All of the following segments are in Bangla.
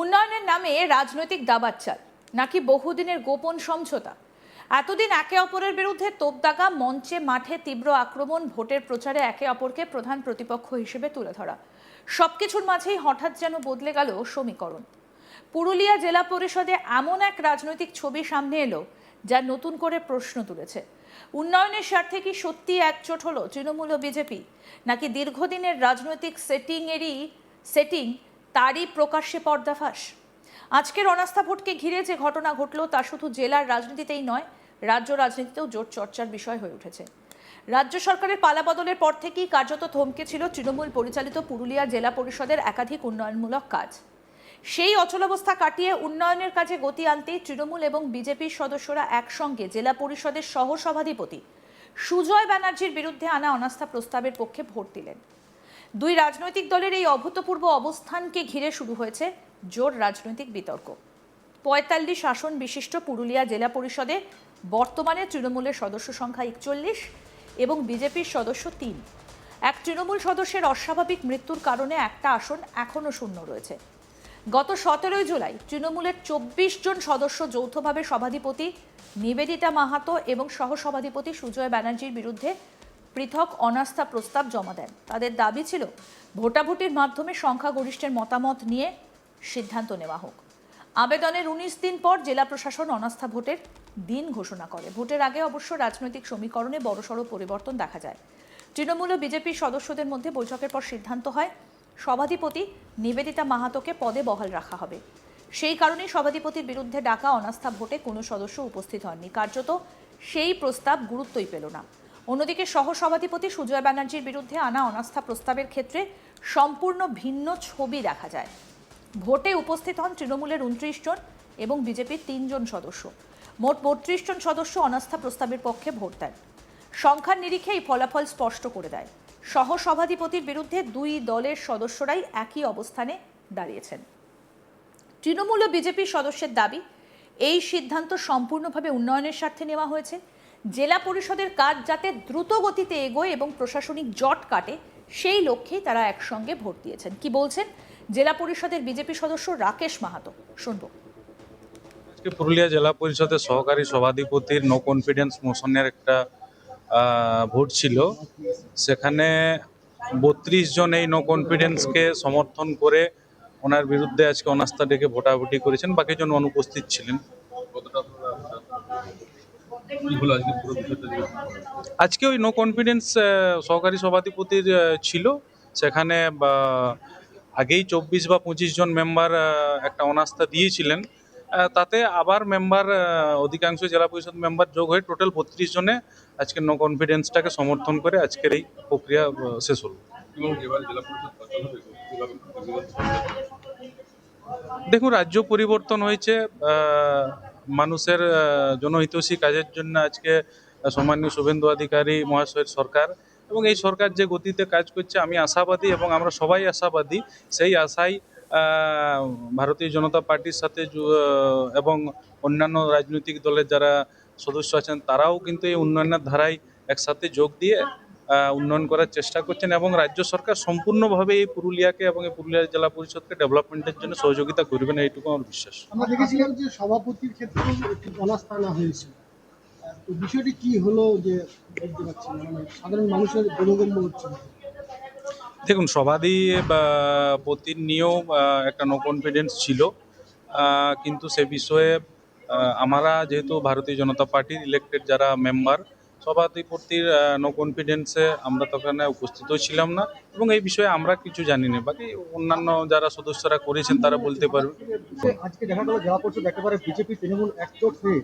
উন্নয়নের নামে রাজনৈতিক দাবার চাল নাকি বহুদিনের গোপন সমঝোতা? এতদিন একে অপরের বিরুদ্ধে তোপদাগা, মঞ্চে মাঠে তীব্র আক্রমণ, ভোটের প্রচারে একে অপরকে প্রধান প্রতিপক্ষ হিসেবে তুলে ধরা, সবকিছুর মাঝেই হঠাৎ যেন বদলে গেল সমীকরণ। পুরুলিয়া জেলা পরিষদে এমন এক রাজনৈতিক ছবি সামনে এলো যা নতুন করে প্রশ্ন তুলেছে। উন্নয়নের স্বার্থে কি সত্যি একজোট হলো তৃণমূল ও বিজেপি, নাকি দীর্ঘদিনের রাজনৈতিক সেটিং তারই প্রকাশ্যে পর্দাফাঁস? আজকের অনাস্থা ভোটকে ঘিরে যে ঘটনা ঘটল তা শুধু জেলার রাজনীতিতেই নয়, রাজ্য রাজনীতিতেও জোর চর্চার বিষয় হয়ে উঠেছে। রাজ্য সরকারের পালাবদলের পর থেকেই কার্যত থমকে ছিল তৃণমূল পরিচালিত পুরুলিয়া জেলা পরিষদের একাধিক উন্নয়নমূলক কাজ। সেই অচলাবস্থা কাটিয়ে উন্নয়নের কাজে গতি আনতেই তৃণমূল এবং বিজেপির সদস্যরা একসঙ্গে জেলা পরিষদের সহসভাধিপতি সুজয় ব্যানার্জির বিরুদ্ধে আনা অনাস্থা প্রস্তাবের পক্ষে ভোট দিলেন। দুই রাজনৈতিক দলের এই অভূতপূর্ব অবস্থানকে ঘিরে শুরু হয়েছে জোর রাজনৈতিক বিতর্ক। ৪৫ আসন বিশিষ্ট পুরুলিয়া জেলা পরিষদে বর্তমানে তৃণমূলের সদস্য সংখ্যা ৪১ এবং বিজেপির সদস্য ৩। এক তৃণমূল সদস্যের অস্বাভাবিক মৃত্যুর কারণে একটা আসন এখনও শূন্য রয়েছে। গত ১৭ জুলাই তৃণমূলের ২৪ জন সদস্য যৌথভাবে সভাধিপতি নিবেদিতা মাহাতো এবং সহসভাধিপতি সুজয় ব্যানার্জির বিরুদ্ধে পৃথক অনাস্থা প্রস্তাব জমা দেন। তাদের দাবি ছিল ভোটাভুটির মাধ্যমে সংখ্যাগরিষ্ঠের মতামত নিয়ে সিদ্ধান্ত নেওয়া হোক। আবেদনের ১৯ দিন পর জেলা প্রশাসন অনাস্থা ভোটের দিন ঘোষণা করে। ভোটের আগে অবশ্য রাজনৈতিক সমীকরণে বড়সড় পরিবর্তন দেখা যায়। তৃণমূল ও বিজেপির সদস্যদের মধ্যে বৈঠকের পর সিদ্ধান্ত হয় সভাধিপতি নিবেদিতা মাহাতোকে পদে বহাল রাখা হবে। সেই কারণেই সভাধিপতির বিরুদ্ধে ডাকা অনাস্থা ভোটে কোনো সদস্য উপস্থিত হননি। কার্যত সেই প্রস্তাব গুরুত্বই পেল না। অন্যদিকে সহসভাধিপতি সুজয় ব্যানার্জির বিরুদ্ধে আনা অনাস্থা প্রস্তাবের ক্ষেত্রে সম্পূর্ণ ভিন্ন ছবি দেখা যায়। ভোটে উপস্থিত হন তৃণমূলের ২৯ জন এবং বিজেপির ৩ জন সদস্য। মোট ৩২ জন সদস্য অনাস্থা প্রস্তাবের পক্ষে ভোট দেন। সংখ্যার নিরিখে এই ফলাফল স্পষ্ট করে দেয় সহসভাধিপতির বিরুদ্ধে দুই দলের সদস্যরাই একই অবস্থানে দাঁড়িয়েছেন। তৃণমূল ও বিজেপির সদস্যের দাবি, এই সিদ্ধান্ত সম্পূর্ণভাবে উন্নয়নের স্বার্থে নেওয়া হয়েছে। জেলা পরিষদের কাজ যাতে দ্রুত গতিতে এগোয় এবং প্রশাসনিক জট কাটে, সেই লক্ষ্যেই তারা একসঙ্গে ভোট দিয়েছেন। কি বলছেন জেলা পরিষদের বিজেপি সদস্য রাকেশ মাহাতো, শুনবো। আজকে পুরুলিয়া জেলা পরিষদের সহকারী সভাধিপতির নো কনফিডেন্স মোশনের একটা ভোট ছিল। সেখানে ৩২ জন এই নো কনফিডেন্সকে সমর্থন করে ওনার বিরুদ্ধে আজকে অনাস্থা ডেকে ভোটাভুটি করেছেন। বাকিজন অনুপস্থিত ছিলেন। আজকে ওই নো কনফিডেন্স সহকারী সভাধিপতির ছিল। সেখানে আগেই ২৪ বা ২৫ জন মেম্বার একটা অনাস্থা দিয়েছিলেন। তাতে আবার মেম্বার, অধিকাংশ জেলা পরিষদ মেম্বার যোগ হয়ে টোটাল ৩২ জনে আজকে নো কনফিডেন্সটাকে সমর্থন করে আজকের এই প্রক্রিয়া শেষ হল। দেখুন, রাজ্য পরিবর্তন হয়েছে, মানুষের জনহিতৈষী কাজের জন্য আজকে সম্মান্য শুভেন্দু অধিকারী মহাশয়ের সরকার, এবং এই সরকার যে গতিতে কাজ করছে আমি আশাবাদী এবং আমরা সবাই আশাবাদী। সেই আশাই ভারতীয় জনতা পার্টির সাথে এবং অন্যান্য রাজনৈতিক দলের যারা সদস্য আছেন তারাও কিন্তু এই উন্নয়নের ধারায় একসাথে যোগ দিয়ে উন্নয়ন করার চেষ্টা করছেন, এবং রাজ্য সরকার সম্পূর্ণভাবে এই পুরুলিয়াকে এবং এই পুরুলিয়া জেলা পরিষদকে ডেভেলপমেন্টের জন্য সহযোগিতা করবেন, এইটুকু আমার বিশ্বাস। আমরা দেখেছিলাম যে সভাপতির ক্ষেত্রে একটি অনাস্থা আনা হয়েছে, তো বিষয়টি কি হলো যে বুঝতে পারছি না, মানে সাধারণ মানুষের বোধগম্য হচ্ছে না। দেখুন, সভাধিপতির নিয়েও একটা নো কনফিডেন্স ছিল, কিন্তু সে বিষয়ে আমরা যেহেতু ভারতীয় জনতা পার্টির ইলেক্টেড যারা মেম্বার, সভাধিপতির নো কনফিডেন্সে আমরা তখন উপস্থিত ছিলাম না, এবং এই বিষয়ে আমরা কিছু জানি না। বাকি অন্যান্য যারা সদস্যরা করেছেন তারা বলতে পারবে। আজকে দেখা গেল জেলা পরিষদ একেবারে বিজেপি তৃণমূল একজোট হয়ে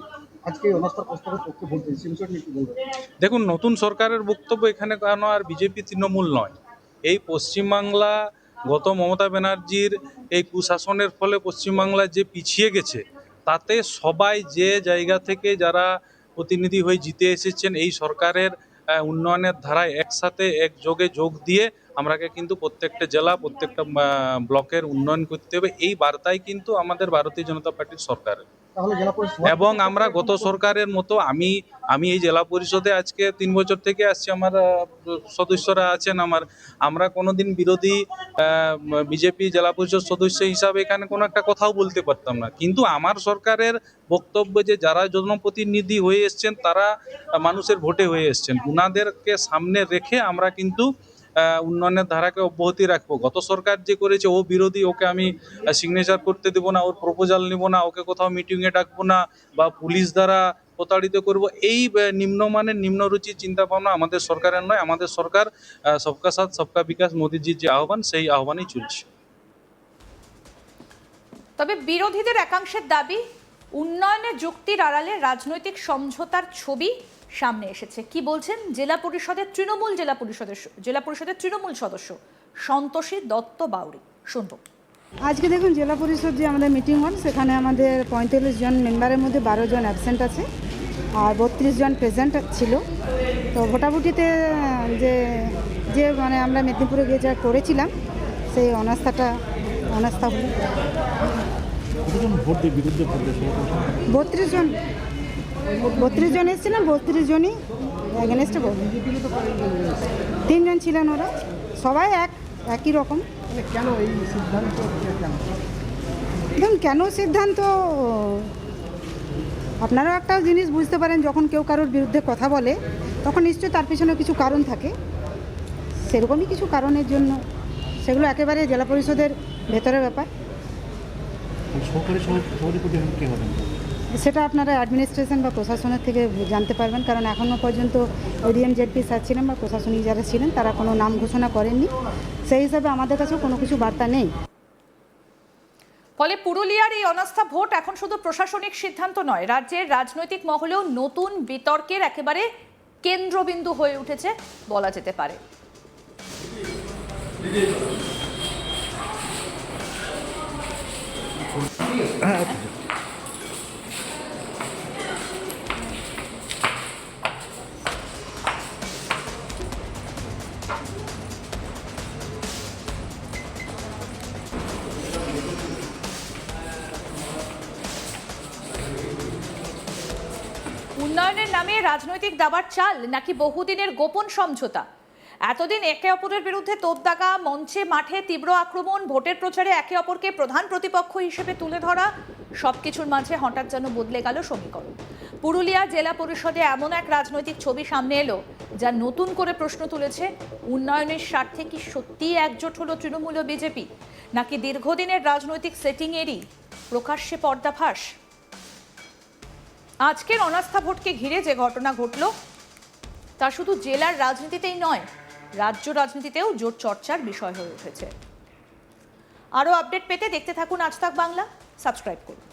আজকে অনাস্থা প্রস্তাবের পক্ষে ভোট দিয়েছে, বিষয়টি কি বলবেন? দেখুন, নতুন সরকারের বক্তব্য এখানে কেন আর বিজেপি তৃণমূল নয়। এই পশ্চিমবাংলা গত মমতা ব্যানার্জির এই কুশাসনের ফলে পশ্চিমবাংলা যে পিছিয়ে গেছে, তাতে সবাই যে জায়গা থেকে যারা প্রতিনিধি হয়ে জিতে এসেছেন এই সরকারের উন্নয়নের ধারায় একসাথে একযোগে যোগ দিয়ে আমরাকে কিন্তু প্রত্যেকটা জেলা, প্রত্যেকটা ব্লকের উন্নয়ন করতে হবে, এই বার্তাই কিন্তু আমাদের ভারতীয় জনতা পার্টির সরকারের। তাহলে জেলা পরিষদ এবং আমরা গত সরকারের মতো আমি এই জেলা পরিষদে আজকে 3 বছর থেকে আসছি। আমার সদস্যরা আছেন আমরা কোনোদিন বিরোধী বিজেপি জেলা পরিষদ সদস্য হিসাবে এখানে কোনো একটা কথাও বলতে পারতাম না, কিন্তু আমার সরকারের বক্তব্য যে যারা জনপ্রতিনিধি হয়ে এসছেন তারা মানুষের ভোটে হয়ে এসছেন, উনাদেরকে সামনে রেখে আমরা কিন্তু উন্নয়নের ধারাকে অব্যাহতি রাখবো। গত সরকার যে করেছে ও বিরোধী, ওকে আমি সিগনেচার করতে দেবো না, ওর প্রপোজাল নিব না, ওকে কোথাও মিটিংয়ে ডাকবো না বা পুলিশ দ্বারা প্রতারিত করব, এই নিম্নমানের নিম্নরুচির চিন্তা ভাবনা আমাদের সরকারের নয়। আমাদের সরকার সবকা সাথ সবকা বিকাশ, মোদিজির যে আহ্বান সেই আহ্বানেই চলছে। তবে বিরোধীদের একাংশের দাবি, উন্নয়নের যুক্তির আড়ালে রাজনৈতিক সমঝোতার ছবি সামনে এসেছে। কি বলছেন জেলা পরিষদের তৃণমূল সদস্য সন্তোষী দত্ত বাউরি, শুনবো। আজকে দেখুন জেলা পরিষদ যে আমাদের মিটিং হল, সেখানে আমাদের 45 জন মেম্বারের মধ্যে 12 জন অ্যাবসেন্ট আছে আর 32 জন প্রেজেন্ট ছিল। তো ভোটাভুটিতে যে মানে আমরা মেদিনীপুরে গিয়ে যা করেছিলাম সেই অনাস্থা হলো। 32 জন এসেছিলেন, 32 জনই এগেনস্টে বলুন। 3 জন ছিলেন, ওরা সবাই একই রকম। কেন এই সিদ্ধান্ত? দেখুন কেন সিদ্ধান্ত, আপনারা একটা জিনিস বুঝতে পারেন, যখন কেউ কারোর বিরুদ্ধে কথা বলে তখন নিশ্চয়ই তার পিছনে কিছু কারণ থাকে। সেরকমই কিছু কারণের জন্য, সেগুলো একেবারে জেলা পরিষদের ভেতরের ব্যাপার। সেটা আপনারা অ্যাডমিনিস্ট্রেশন বা প্রশাসনের থেকে জানতে পারবেন, কারণ এখনও পর্যন্ত এডিএম জেডপি স্যার ছিলেন বা প্রশাসনিক যারা ছিলেন তারা কোনো নাম ঘোষণা করেননি। সেই হিসাবে আমাদের কাছেও কোনো কিছু বার্তা নেই। ফলে পুরুলিয়ার এই অনাস্থা ভোট এখন শুধু প্রশাসনিক সিদ্ধান্ত নয়, রাজ্যের রাজনৈতিক মহলেও নতুন বিতর্কের একেবারে কেন্দ্রবিন্দু হয়ে উঠেছে বলা যেতে পারে। উন্নয়নের নামে রাজনৈতিক দাবার চাল নাকি বহুদিনের গোপন সমঝোতা? এতদিন একে অপরের বিরুদ্ধে তোপদাগা, মঞ্চে মাঠে তীব্র আক্রমণ, ভোটের প্রচারে একে অপরকে প্রধান প্রতিপক্ষ হিসেবে তুলে ধরা, সবকিছুর মাঝে হঠাৎ যেন বদলে গেল সমীকরণ। পুরুলিয়া জেলা পরিষদে এমন এক রাজনৈতিক ছবি সামনে এলো যা নতুন করে প্রশ্ন তুলেছে, উন্নয়নের স্বার্থে কি সত্যিই একজোট হলো তৃণমূল ও বিজেপি, নাকি দীর্ঘদিনের রাজনৈতিক সেটিংয়েরই প্রকাশ্যে পর্দাফাঁস? আজকের অনাস্থা ভোটকে ঘিরে যে ঘটনা ঘটল তা শুধু জেলার রাজনীতিতেই নয়, রাজ্য রাজনীতিতেও জোর চর্চার বিষয় হয়ে উঠেছে। আরও আপডেট পেতে দেখতে থাকুন আজ তাক বাংলা, সাবস্ক্রাইব করুন।